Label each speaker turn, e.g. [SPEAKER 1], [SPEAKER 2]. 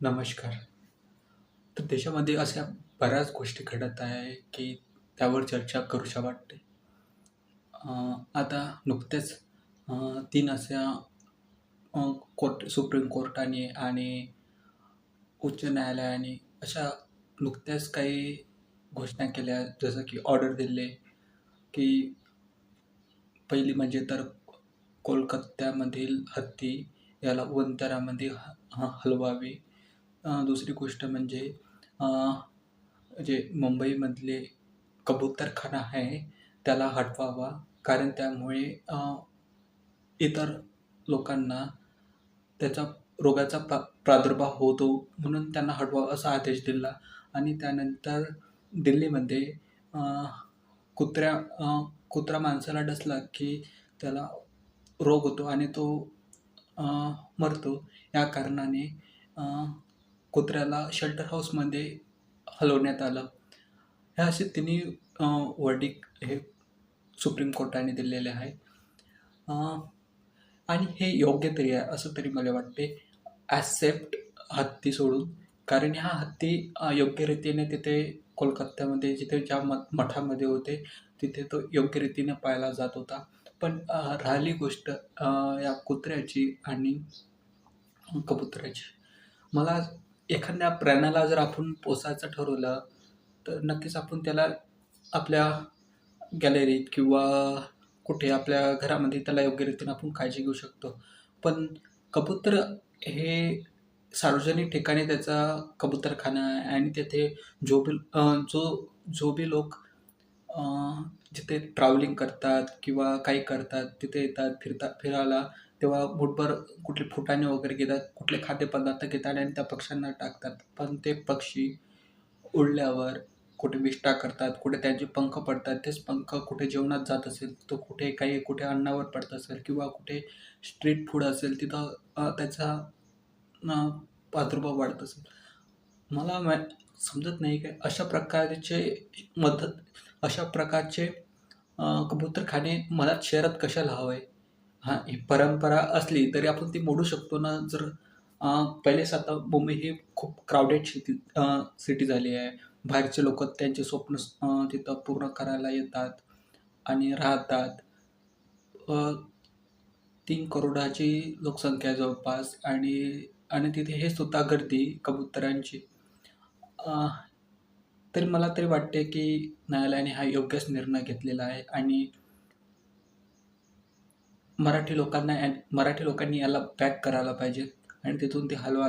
[SPEAKER 1] नमस्कार. तर देशामध्ये अशा बऱ्याच गोष्टी घडत आहे, की त्यावर चर्चा करूशा वाटते. आता नुकतेच 3 अशा सुप्रीम कोर्टाने आणि उच्च न्यायालयाने अशा नुकत्याच काही घोषणा केल्या, जसं की ऑर्डर दिले, की पहिली म्हणजे तर कोलकात्यामधील हत्ती याला वनचरामध्ये हलवावे. दुसरी गोष्ट म्हणजे अ, जे मुंबईमधले कबूतरखाना आहे त्याला हटवावा. कारण त्यामुळे इतर लोकांना त्याचा रोगाचा प्रादुर्भाव होतो, म्हणून त्यांना हटवावा असा आदेश दिला. आणि त्यानंतर दिल्लीमध्ये अ, कुत्र्या अ, कुत्रा माणसाला डसला की त्याला रोग होतो आणि तो अ, मरतो. या कारणाने अ, कुत्र्याला शेल्टर हाऊसमध्ये हलवण्यात आलं. हे असे तिन्ही वर्डिक्ट हे सुप्रीम कोर्टाने दिलेले आहे. अ, आणि हे योग्य तरी आहे असं तरी मला वाटते, ॲक्सेप्ट हत्ती सोडून. कारण ह्या हत्ती योग्य रीतीने तिथे कोलकात्यामध्ये जिथे ज्या मठामध्ये होते, तिथे तो योग्य रीतीने पाळला जात होता. पण राहिली गोष्ट या कुत्र्याची आणि कबुतराची. मला एखाद्या प्राण्याला जर आपण पोसायचं ठरवलं, तर नक्कीच आपण त्याला आपल्या गॅलरीत किंवा कुठे आपल्या घरामध्ये त्याला योग्य रीतीने आपण काळजी घेऊ शकतो. पण कबूतर हे सार्वजनिक ठिकाणी त्याचा कबूतरखाना आहे आणि तिथे जो बी लोक अ, जिथे ट्रॅव्हलिंग करतात किंवा काही करतात, तिथे येतात, फिरायला, तेव्हा मूठभर कुठले फुटाणे वगैरे घेतात, कुठले खाद्यपदार्थ घेतात आणि त्या पक्ष्यांना टाकतात. पण ते पक्षी उडल्यावर कुठे विष्ठा करतात, कुठे त्यांचे पंख पडतात. तेच पंख कुठे जेवणात जात असेल, तर कुठे अन्नावर पडत असेल किंवा कुठे स्ट्रीट फूड असेल, तिथं त्याचा अ, प्रादुर्भाव वाढत असेल. मला समजत नाही की अशा प्रकारचे कबूतरखाने मला शहरात कशाला हवं आहे? हां, ही परंपरा असली तरी आपण ती मोडू शकतो ना. जर पहिलेच आता मुंबई ही खूप क्राउडेड सिटी झाली आहे. बाहेरचे लोकं त्यांचे स्वप्न तिथं पूर्ण करायला येतात आणि राहतात. अ, 3 करोडाची लोकसंख्या आहे जवळपास आणि आणि तिथे हे सुद्धा गर्दी कबुतरांची. अ, तरी मला तरी वाटते की न्यायालयाने हा योग्यच निर्णय घेतलेला आहे आणि मराठी लोकांनी याला पॅक करायला पाहिजे आणि तिथून ते हलवायला